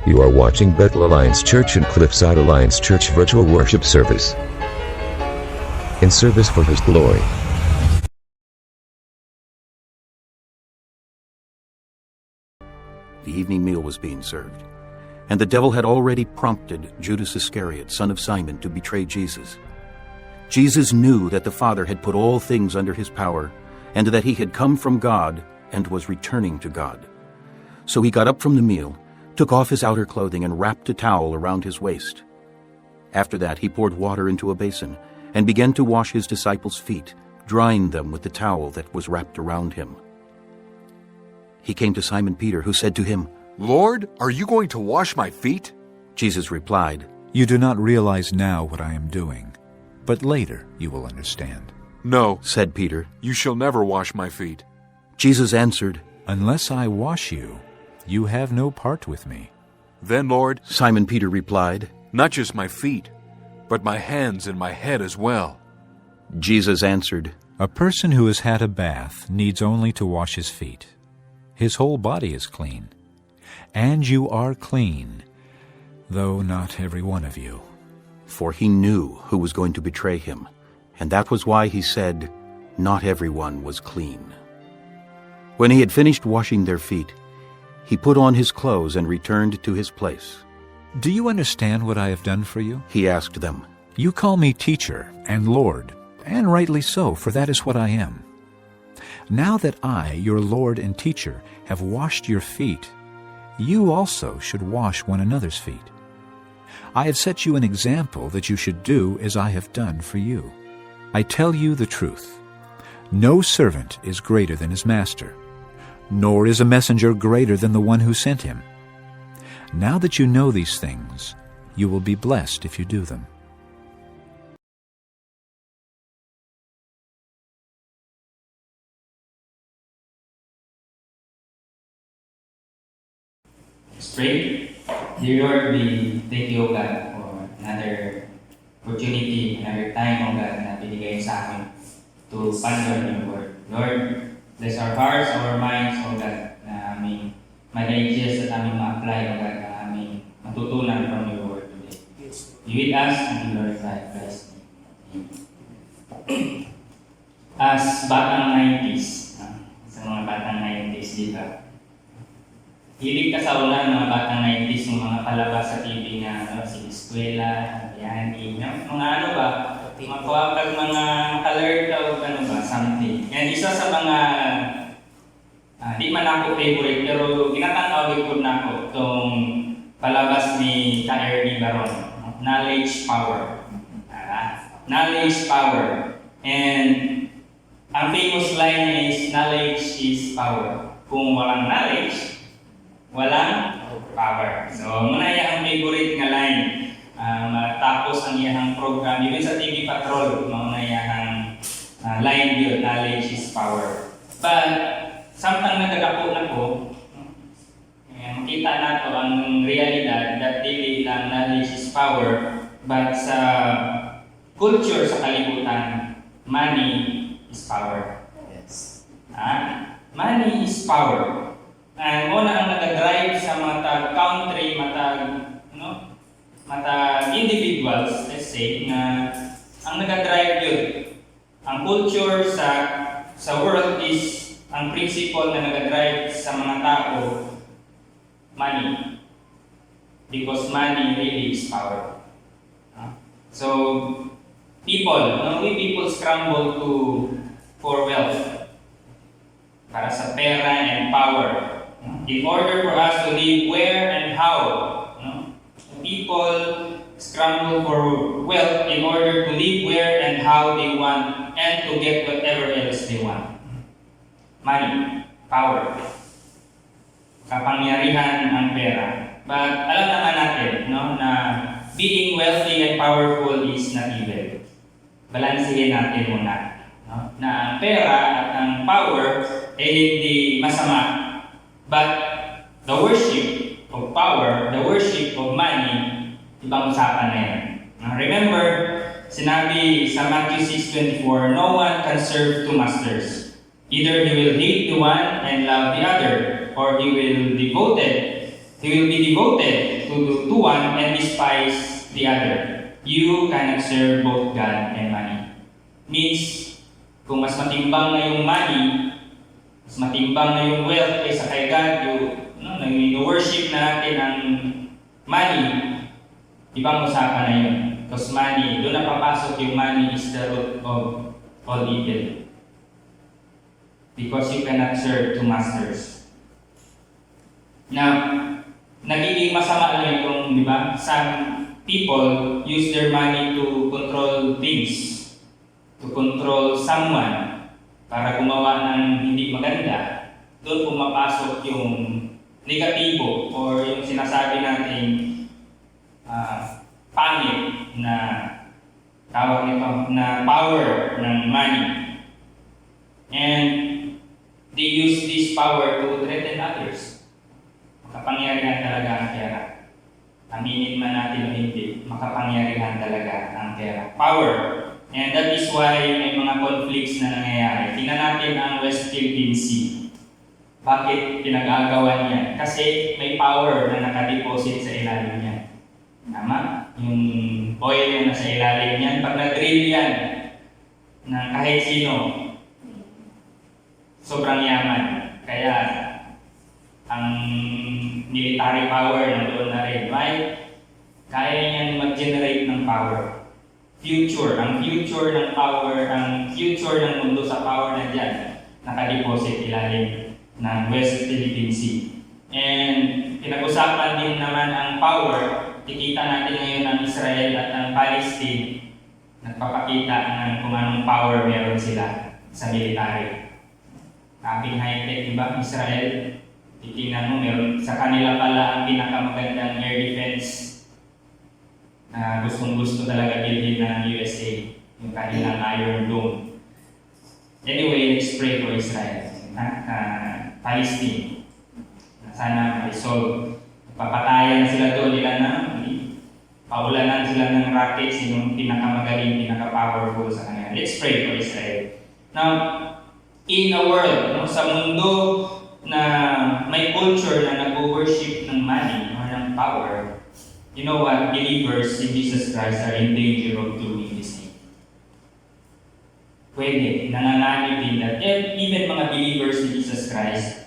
You are watching Bethel Alliance Church and Cliffside Alliance Church virtual worship service. In service for His glory. The evening meal was being served, and the devil had already prompted Judas Iscariot, son of Simon, to betray Jesus. Jesus knew that the Father had put all things under his power, and that he had come from God and was returning to God. So he got up from the meal, took off his outer clothing, and wrapped a towel around his waist. After that he poured water into a basin, and began to wash his disciples' feet, drying them with the towel that was wrapped around him. He came to Simon Peter, who said to him, "Lord, are you going to wash my feet?" Jesus replied, "You do not realize now what I am doing, but later you will understand." "No," said Peter. "You shall never wash my feet." Jesus answered, "Unless I wash you, you have no part with me." "Then, Lord," Simon Peter replied, "not just my feet, but my hands and my head as well." Jesus answered, "A person who has had a bath needs only to wash his feet. His whole body is clean. And you are clean, though not every one of you." For he knew who was going to betray him, and that was why he said, "Not everyone was clean." When he had finished washing their feet, he put on his clothes and returned to his place. "Do you understand what I have done for you?" He asked them. "You call me teacher and Lord, and rightly so, for that is what I am. Now that I, your Lord and teacher, have washed your feet, you also should wash one another's feet. I have set you an example that you should do as I have done for you. I tell you the truth. No servant is greater than his master, nor is a messenger greater than the one who sent him. Now that you know these things, you will be blessed if you do them." Let's pray. Dear Lord, we thank you, O God, for another opportunity, another time, O God, na binigay sa amin to ponder your word. Lord, bless our hearts, our minds, O God, na aming ma-digest at aming ma-apply, O God, na aming matutunan from your word today. Be with us and glorify Christ. As batang 90s, sa mga batang 90s, di ba? Hilig ka sa ulan mga batang 90s, yung mga palabas sa TV na si Eskwela, Bayani, mga ano ba, mga alert o ano ba, something. Yan, isa sa mga, di man ako favorite, pero ginatanaw ko na ako itong palabas ni K.R.D. Baron, Knowledge Power. Knowledge Power. And ang famous line is, knowledge is power. Kung walang knowledge, walang power. So, muna yung favorite nga line. Tapos ang iyang program, even sa TV Patrol, muna yung line yun, knowledge is power. But, samtang nagagapo na ko, makita na to ang realidad that dili lang knowledge is power, but sa culture sa kalibutan, money is power. Yes. Money is power. And muna ang nag-drive sa mga country, matag individuals, let's say, na ang nag-drive yun. Ang culture sa world is, ang principle na nag-drive sa mga tao, money. Because money really is power. So, we people scramble for wealth. Para sa pera and power. In order for us to live where and how, people scramble for wealth in order to live where and how they want and to get whatever else they want. Money, power, kapangyarihan ang pera. But alam naman natin na being wealthy and powerful is not evil. Balansihin natin muna. Na ang pera at ang power ay hindi masama. But the worship of power, the worship of money, ibang usapan na yan. Remember, sinabi sa Matthew 6:24, no one can serve two masters. Either he will hate the one and love the other, or he will be devoted He will be devoted to one and despise the other. You cannot serve both God and money. Means, kung mas matimbang na yung money, mas matimbang na yung wealth kaysa kay God, worship na natin ang money, ibang usapan na yun. Because money, doon na papasok yung money is the root of all evil. Because you cannot serve two masters. Now, nagiging masama lang itong, di ba? Some people use their money to control things, to control someone, para gumawa ng hindi maganda. Doon pumapasok yung negatibo or yung sinasabi natin pangit na tawag nito na power ng money. And they use this power to threaten others. Makapangyarihan talaga ang pera. Aminin man natin o hindi, makapangyarihan talaga ang pera. Power. And that is why may mga conflicts na nangyayari. Tingnan natin ang West Philippine Sea. Bakit pinag-agawan niya? Kasi may power na nakadeposit sa ilalim niya. Tama? Yung oil na nasa ilalim niyan, pag na-drill yan ng kahit sino, sobrang yaman. Kaya ang military power na doon na rin, right? Kaya niyan mag-generate ng power. Future, ang future ng power, ang future ng mundo sa power na dyan, nakadeposit ilalim ng West Philippine Sea. And pinag-usapan din naman ang power, kikita natin ngayon ng Israel at ng Palestine, nagpapakita ng kung anong power meron sila sa military. Kaping high-tech, di ba? Israel, titingnan mo, meron sa kanila pala ang pinakamagandang air defense na gustong-gusto talaga bilhin ng USA, yung kanilang Iron Dome. Anyway, let's pray for Israel, Palestine. Sana ma-resolve. Papatayan na sila doon, nila na paulanan sila ng rockets, yung pinakamagaling, pinaka-powerful sa kanila. Let's pray for Israel. Now, in a world, sa mundo na may culture na nag-worship ng money or ng power, you know what? Believers in Jesus Christ are in danger of doing the same. Pwede, nanganganib din that even mga believers in Jesus Christ,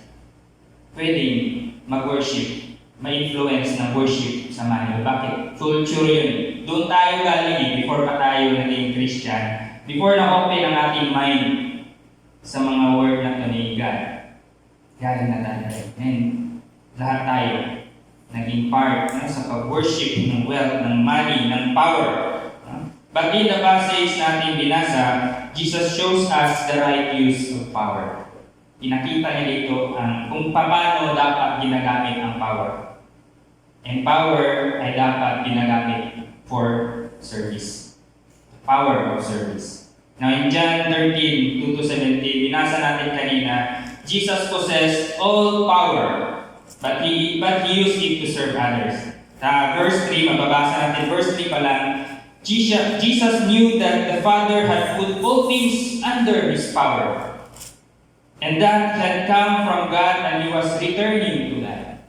pwedeng mag-worship, ma-influence ng worship sa money. Bakit? Culture yun. Doon tayo galing before pa tayo naging Christian. Before na-open ang ating mind sa mga word na ito ni God. Galing na tayo rin. And lahat tayo naging part sa pag-worship ng wealth, ng money, ng power. But in the passage natin binasa, Jesus shows us the right use of power. Pinakita niya dito kung paano dapat ginagamit ang power. And power ay dapat ginagamit for service. The power of service. Now in John 13, 2-17, binasa natin kanina, Jesus possessed all power, but he used it to serve others. Verse 3, mababasa natin, verse 3 pa lang, Jesus knew that the Father had put all things under His power, and that had come from God and He was returning to that.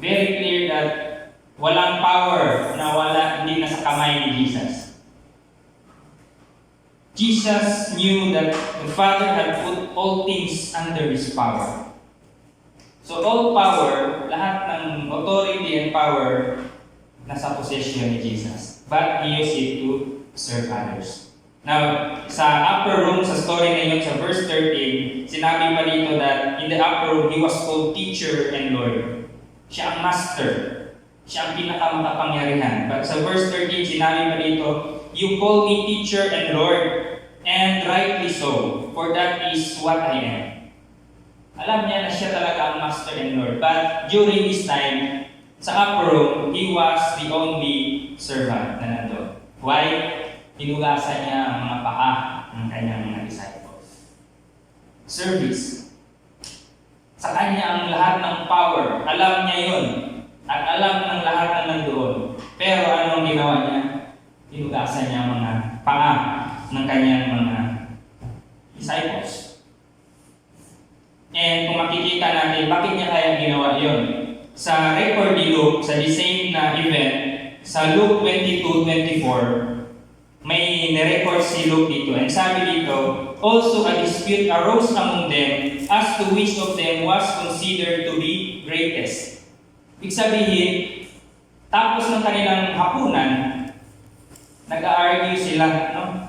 Very clear that walang power na hindi nasa kamay ni Jesus. Jesus knew that the Father had put all things under His power. So all power, lahat ng authority and power, nasa possession ni Jesus. But He used it to serve others. Now, sa upper room, sa story na yun, sa verse 13, sinabi pa dito that in the upper room, He was called teacher and Lord. Siya ang master. Siya ang pinakamakapangyarihan. But sa verse 13, sinabi pa dito, you call me teacher and Lord, and rightly so, for that is what I am. Alam niya na siya talaga ang master and Lord. But during this time, sa upper room, He was the only servant na nandun. Why? Hinugasan niya ang mga paa ng kanyang mga disciples. Service. Sa kanya ang lahat ng power. Alam niya yun. At alam ng lahat na nandoon. Pero anong ginawa niya? Hinugasan niya ang mga paa ng kanyang mga disciples. And kung makikita natin, bakit niya kaya ginawa yun? sa record ni Luke, sa the same na event, sa Luke 22:24, may nirecord si Luke dito. And sabi dito, also a dispute arose among them as to which of them was considered to be greatest. Ibig sabihin, tapos ng kanilang hapunan, nag-argue sila. No?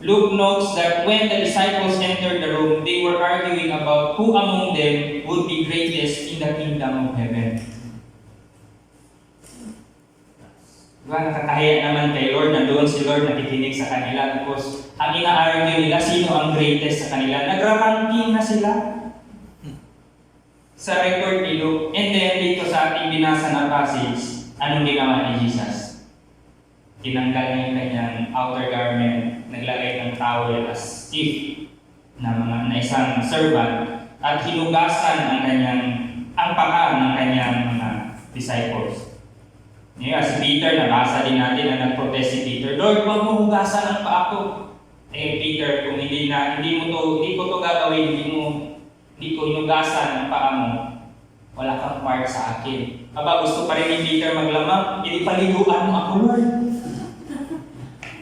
Luke notes that when the disciples entered the room, they were arguing about who among them would be greatest in the kingdom of heaven. Diba, nakakahiya naman kay Lord, nandoon si Lord nakikinig sa kanila. Tapos, ang ina-argue nila, sino ang greatest sa kanila? Nagra-ranking na sila sa record ni Luke. And then, dito sa ating binasa na passage, anong ginawa ni Jesus? Tinanggal niya yung kanyang outer garment, naglagay ng towel as if na isang servant, at hinugasan ang paa ng kanyang mga disciples. Ngayon, si Peter, nabasa din natin na nag-protest si Peter, Lord, huwag mo hugasan ang paa ko. Peter, kung hindi ko to gagawin, hindi ko hinugasan ang paa mo, wala kang part sa akin. Aba, gusto pa rin ni Peter maglamang, hindi paliguan mo ako, Lord.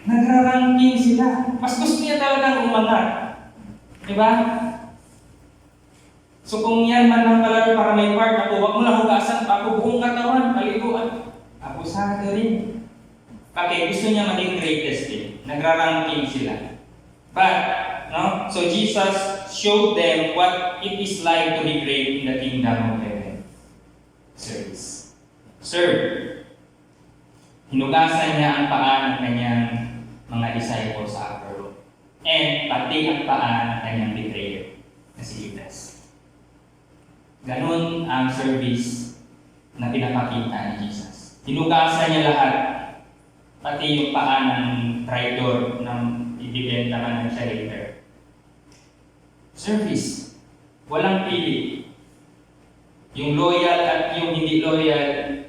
Nagra-ranking sila. Mas gusto niya talagang umangat. Diba? So kung yan man lang pala para may part ako, huwag mo lang hugasan pa ako, buong katawan, paliguan. Abusado rin. Bakit? Gusto niya maging greatest din. Nagra-ranking sila. But, no? So Jesus showed them what it is like to be great in the kingdom of heaven. Service. Serve. Hinugasan niya ang paa ng kanyang mga disciples sa upper room. And pati ang paa ng kanyang betrayer na si Judas. Ganun ang service na pinapakita ni Jesus. Hinugasan niya lahat, pati yung paa ng traitor ng ibibenta man ng siya later. Service. Walang pili. Yung loyal at yung hindi loyal,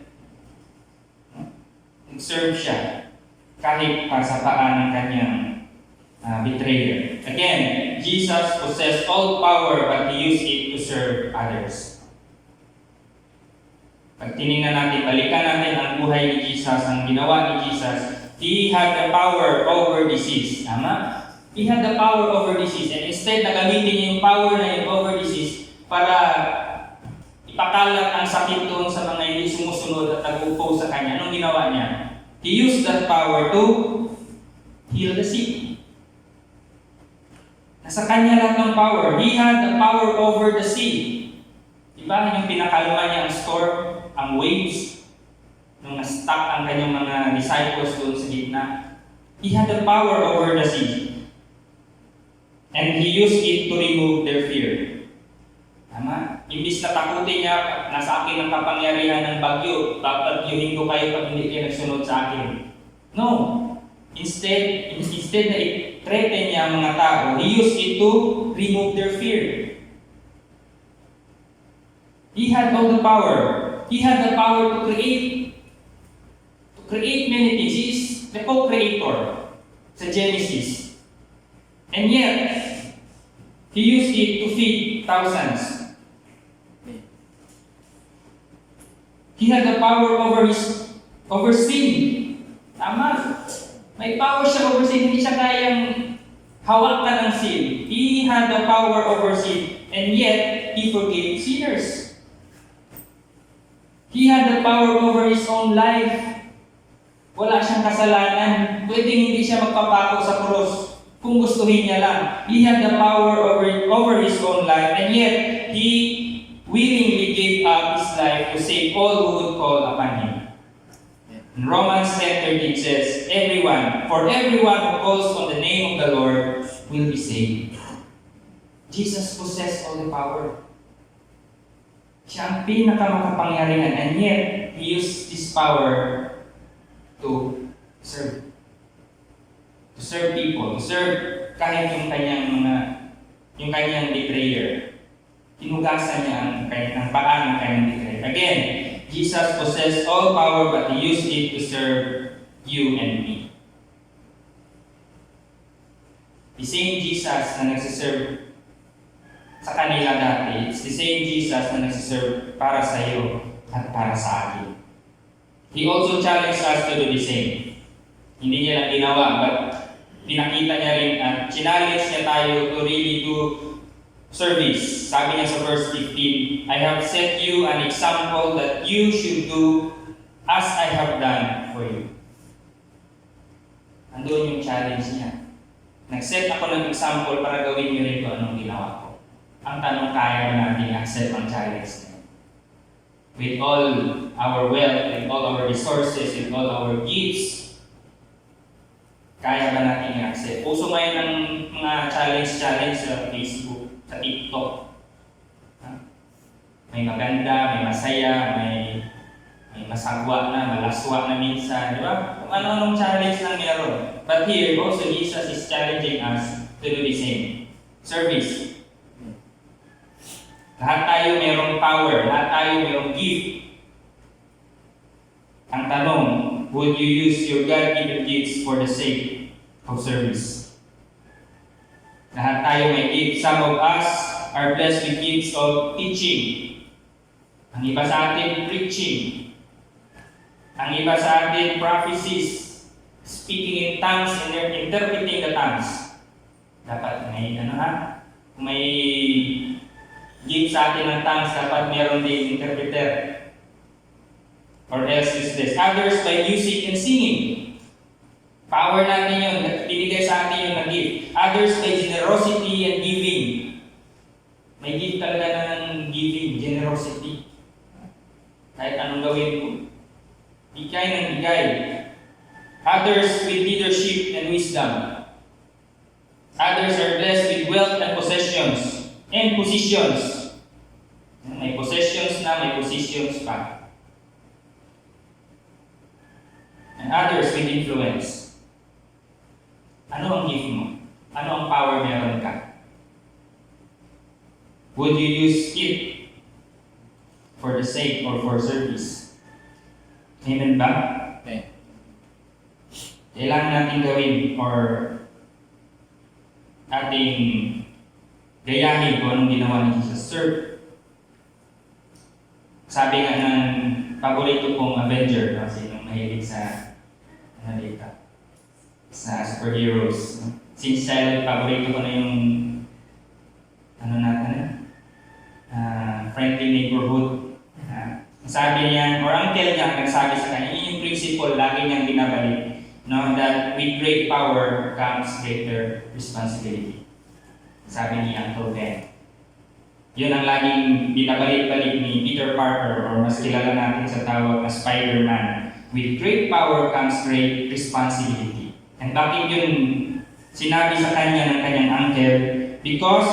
nag-serve siya kahit pa sa paa ng kanyang betrayer. Again, Jesus possessed all power but He used it to serve others. Pag tinignan natin, balikan natin ang buhay ni Jesus, ang ginawa ni Jesus, He had the power over disease. Tama? He had the power over disease. And instead na gamitin niya yung power na yung over disease para ipakalat ang sakit doon sa mga hindi sumusunod at nag-upo sa Kanya. Anong ginawa niya? He used that power to heal the sick. Nasa Kanya lahat ng power. He had the power over the sea. Diba? Yung pinakalma niya ang storm, ang waves, nung na-stuck ang kanyang mga disciples doon sa gitna. He had the power over the sea. And He used it to remove their fear. Tama? Imbis na takutin niya, nasa akin ang kapangyarihan ng bagyo, babagyuhin ko kayo pag hindi kayo nagsunod sa akin. No. Instead na i-threaten niya ang mga tao, He used it to remove their fear. He had all the power. He had the power to create many things. He is the co-creator sa Genesis. And yet, He used it to feed thousands. He had the power over sin. Tama. May power siya over sin. Hindi siya kayang hawakan ng sin. He had the power over sin. And yet, He forgave sinners. He had the power over His own life. Wala siyang kasalanan. Pwedeng hindi siya magpapako sa krus kung gustuhin niya lang. He had the power over His own life. And yet, He willingly gave up His life to save all who would call upon Him. In Romans 10:13 says, For everyone who calls on the name of the Lord will be saved. Jesus possessed all the power. Siya ang pinakamakapangyarihan, and yet, He used this power to serve. To serve people, to serve kahit yung kanyang betrayer. Hinugasan niya ang paa ng kanyang betrayer. Again, Jesus possessed all power, but He used it to serve you and me. The same Jesus na nagsiserve sa kanila dati, it's the same Jesus na nagsiserve para sa iyo at para sa akin. He also challenged us to do the same. Hindi niya lang ginawa, but pinakita niya rin at challenge niya tayo to really do service. Sabi niya sa verse 15, I have set you an example that you should do as I have done for you. Andun yung challenge niya. Nag-set ako ng example para gawin niyo rin kung anong ginawa ko. Ang tanong, kaya ba natin accept ang challenge niya? With all our wealth and all our resources and all our gifts, kaya ba natin i-accept? Puso ngayon ang mga challenge sa Facebook, sa TikTok. May maganda, may masaya, may masagwa na, malaswa na minsan, di ba? Kung ano-anong challenge lang meron. But here, also Jesus is challenging us to do the same. Service. Lahat tayo mayroong power, lahat tayo mayroong gift. Ang tanong, would you use your God-given gifts for the sake of service? Lahat tayo may gift. Some of us are blessed with gifts of teaching. Ang iba sa atin, preaching. Ang iba sa atin, prophecies. Speaking in tongues and interpreting the tongues. Dapat may gift sa atin ng tongues, dapat meron din interpreter. Or else useless. Others by music and singing. Power natin yun, binigay sa atin yung nag-gift. Others by generosity and giving. May gift talaga ng giving, generosity. Kahit anong gawin mo. Bigay ng bigay. Others with leadership and wisdom. Others are blessed with wealth and possessions. And positions. May possessions na, may positions pa. And others with influence. Ano ang gift mo? Ano ang power meron ka? Would you use it for the sake or for service? Amen ba? Okay. Kailangan natin gawin or ating gayahin kung anong ginawa ni Jesus. Sir, sabi nga ng paborito kong Avenger, kasi nung mahilig sa sa superheroes. Since child, paborito ko na yung friendly neighborhood. Sabi niya, or uncle niya, nagsabi sa kanya, yun yung principle, lagi niyang binabalik, no, that with great power comes greater responsibility. Sabi ni Uncle Ben. Yun ang laging binabalik-balik ni Peter Parker, or mas kilala natin sa tawag na Spider-Man. With great power comes great responsibility. And bakit yun sinabi sa kanya ng kanyang uncle? Because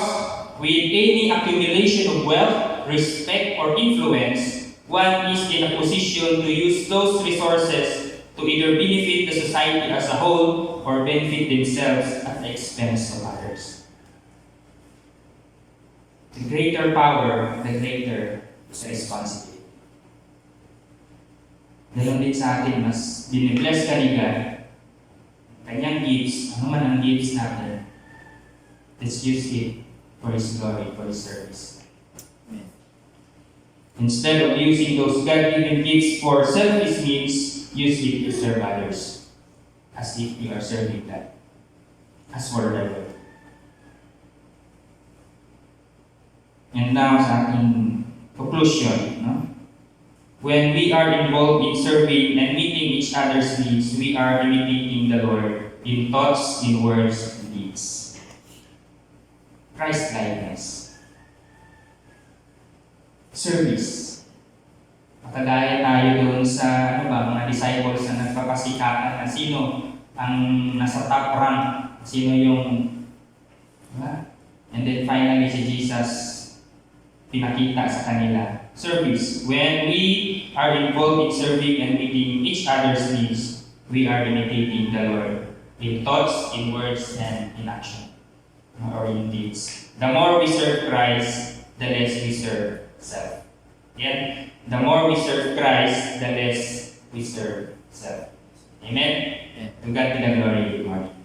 with any accumulation of wealth, respect, or influence, one is in a position to use those resources to either benefit the society as a whole or benefit themselves at the expense of others. The greater power, the greater responsibility. Ganon din sa atin, mas binibless ka ni God. Kanyang gifts, ano man ang gifts natin, let's use it for His glory, for His service. Amen. Instead of using those God-given gifts for selfish needs, use it to serve others, as if you are serving God, as for the Lord. And now sa ating conclusion, no? When we are involved in serving and meeting each other's needs, we are imitating the Lord in thoughts, in words, and deeds. Christ-likeness. Service. Makagaya tayo doon sa mga disciples na nagpapasikatan na sino ang nasa top rank, sino yung, diba? And then finally si Jesus pinakita sa kanila. Service. When we are involved in serving and meeting each other's needs, we are imitating the Lord in thoughts, in words, and in action, or in deeds. The more we serve Christ, the less we serve self. Yet, the more we serve Christ, the less we serve self. Amen? To God be the glory. Good morning.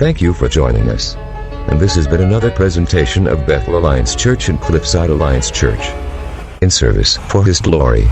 Thank you for joining us. And this has been another presentation of Bethel Alliance Church and Cliffside Alliance Church. In service for His glory.